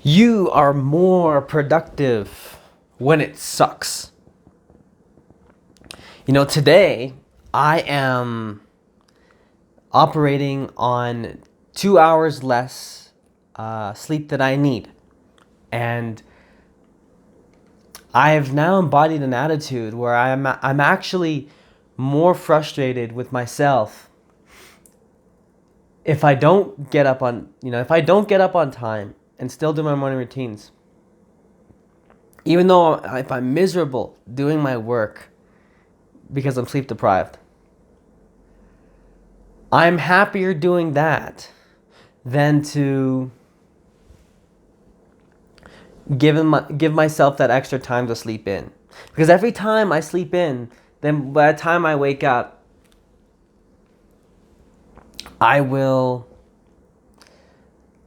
You are more productive when it sucks. Today I am operating on 2 hours less sleep that I need. And I have now embodied an attitude where I'm actually more frustrated with myself if I don't get up on, if I don't get up on time and still do my morning routines. Even though if I'm miserable doing my work because I'm sleep deprived, I'm happier doing that than to give myself that extra time to sleep in. Because every time I sleep in, then by the time I wake up, I will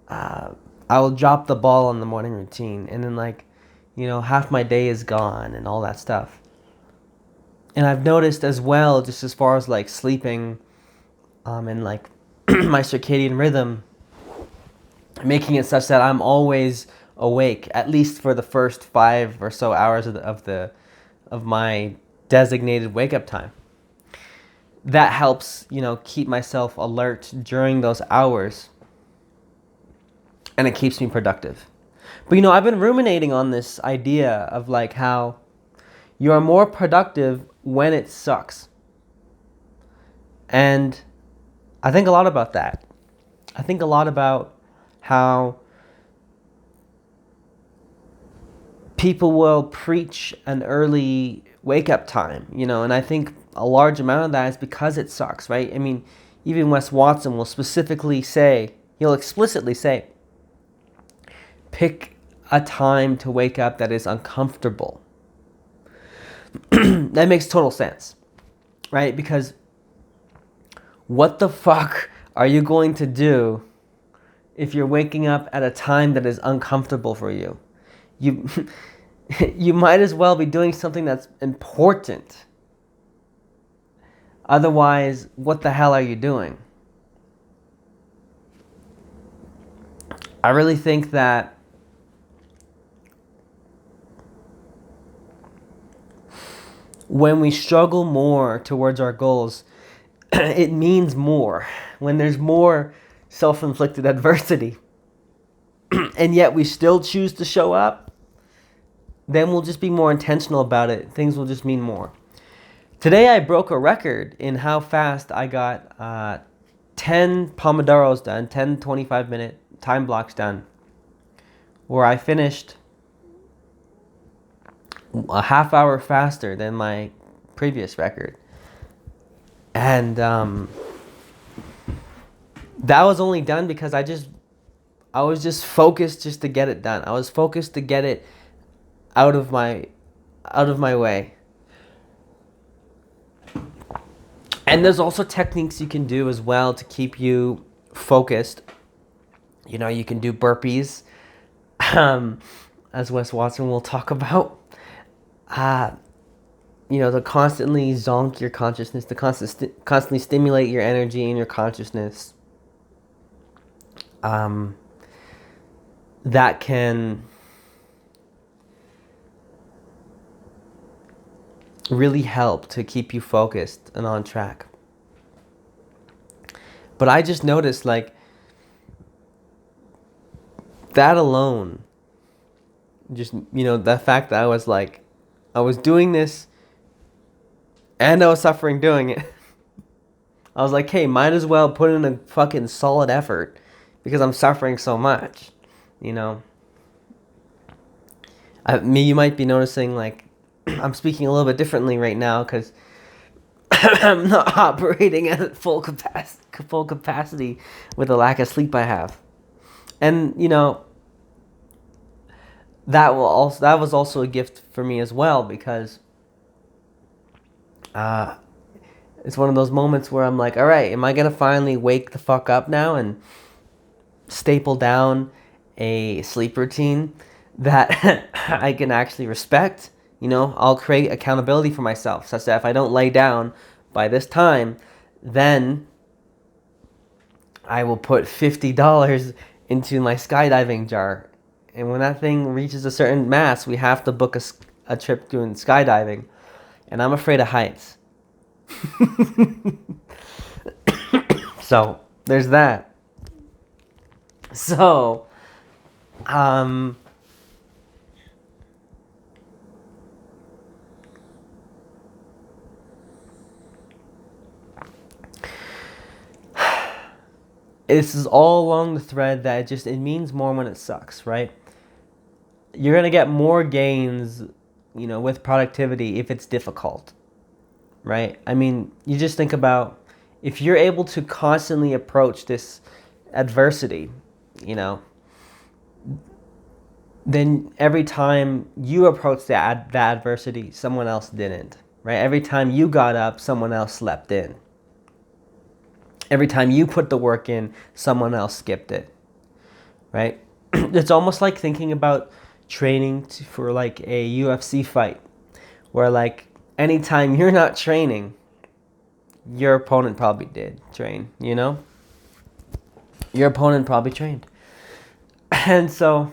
I will drop the ball on the morning routine, and then half my day is gone and all that stuff. And I've noticed as well, just as far as sleeping, and my circadian rhythm, making it such that I'm always awake at least for the first 5 or so hours of my designated wake up time. That helps, keep myself alert during those hours, and it keeps me productive. But I've been ruminating on this idea of how you are more productive when it sucks. And I think a lot about that. I think a lot about how people will preach an early wake up time, and I think a large amount of that is because it sucks, right? I mean, even Wes Watson will he'll explicitly say, pick a time to wake up that is uncomfortable. That makes total sense, right? Because what the fuck are you going to do if you're waking up at a time that is uncomfortable for you? You might as well be doing something that's important. Otherwise, what the hell are you doing? I really think that when we struggle more towards our goals, it means more. When there's more self-inflicted adversity, and yet we still choose to show up, then we'll just be more intentional about it. Things will just mean more. Today I broke a record in how fast I got 10 Pomodoros done, 10 25-minute time blocks done, where I finished a half hour faster than my previous record. And that was only done because I was just focused just to get it done. I was focused to get it out of my way. And there's also techniques you can do as well to keep you focused. You can do burpees, as Wes Watson will talk about. To constantly zonk your consciousness, to constantly stimulate your energy and your consciousness. That can really help to keep you focused and on track. But I just noticed that alone, just the fact that I was doing this and I was suffering doing it. I was like, hey, might as well put in a fucking solid effort because I'm suffering so much. You might be noticing I'm speaking a little bit differently right now because I'm not operating at full capacity with the lack of sleep I have. And that was also a gift for me as well, because it's one of those moments where I'm like, all right, am I gonna finally wake the fuck up now and staple down a sleep routine that I can actually respect? I'll create accountability for myself such that if I don't lay down by this time, then I will put $50 into my skydiving jar And when that thing reaches a certain mass, we have to book a trip doing skydiving. And I'm afraid of heights. So, there's that. So, this is all along the thread that it means more when it sucks, right? You're going to get more gains, with productivity if it's difficult, right? I mean, you just think about if you're able to constantly approach this adversity, then every time you approach that adversity, someone else didn't, right? Every time you got up, someone else slept in. Every time you put the work in, someone else skipped it, right? It's almost like thinking about training for like a UFC fight, where like anytime you're not training, your opponent probably did train, Your opponent probably trained. And so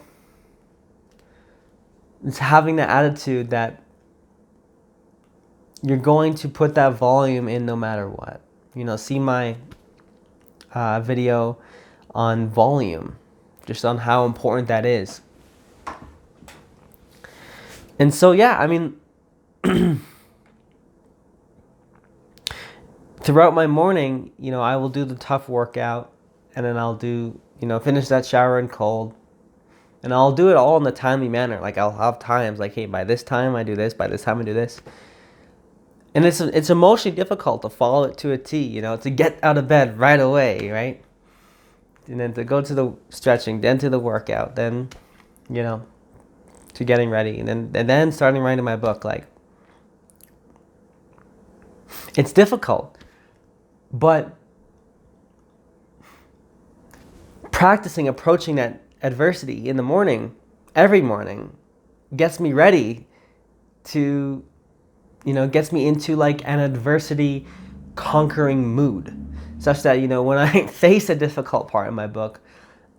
it's having the attitude that you're going to put that volume in no matter what. See my video on volume, just on how important that is. And so, yeah, I mean, throughout my morning, I will do the tough workout, and then I'll do, finish that shower in cold, and I'll do it all in a timely manner. Like, I'll have times like, hey, by this time I do this, by this time I do this. And it's emotionally difficult to follow it to a T, to get out of bed right away, right? And then to go to the stretching, then to the workout, then, to getting ready, and then starting writing my book. Like, it's difficult, but approaching that adversity in the morning, every morning, gets me ready to, gets me into like an adversity conquering mood, such that, when I face a difficult part in my book,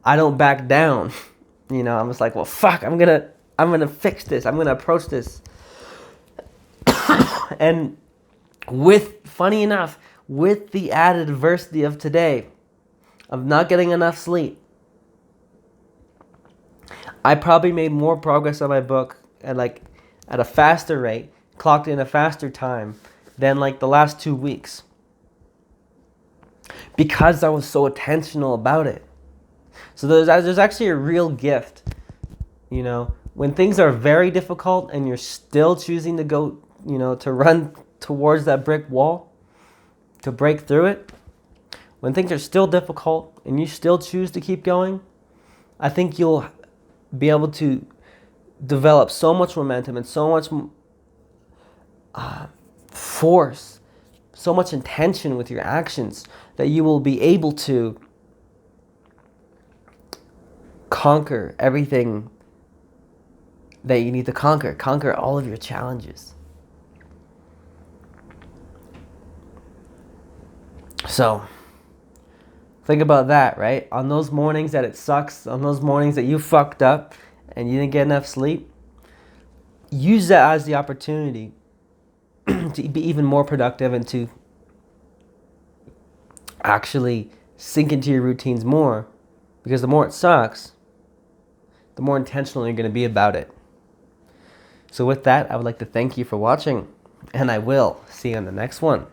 I don't back down. I'm just like, well, fuck, I'm gonna fix this. I'm gonna approach this. And funny enough, with the added adversity of today, of not getting enough sleep, I probably made more progress on my book at a faster rate, clocked in a faster time than like the last 2 weeks, because I was so intentional about it. So there's actually a real gift, when things are very difficult and you're still choosing to go, to run towards that brick wall, to break through it. When things are still difficult and you still choose to keep going, I think you'll be able to develop so much momentum and so much force, so much intention with your actions, that you will be able to conquer everything that you need to conquer all of your challenges. So think about that, right? On those mornings that it sucks, on those mornings that you fucked up and you didn't get enough sleep, use that as the opportunity to be even more productive and to actually sink into your routines more, because the more it sucks, the more intentional you're going to be about it. So with that, I would like to thank you for watching, and I will see you on the next one.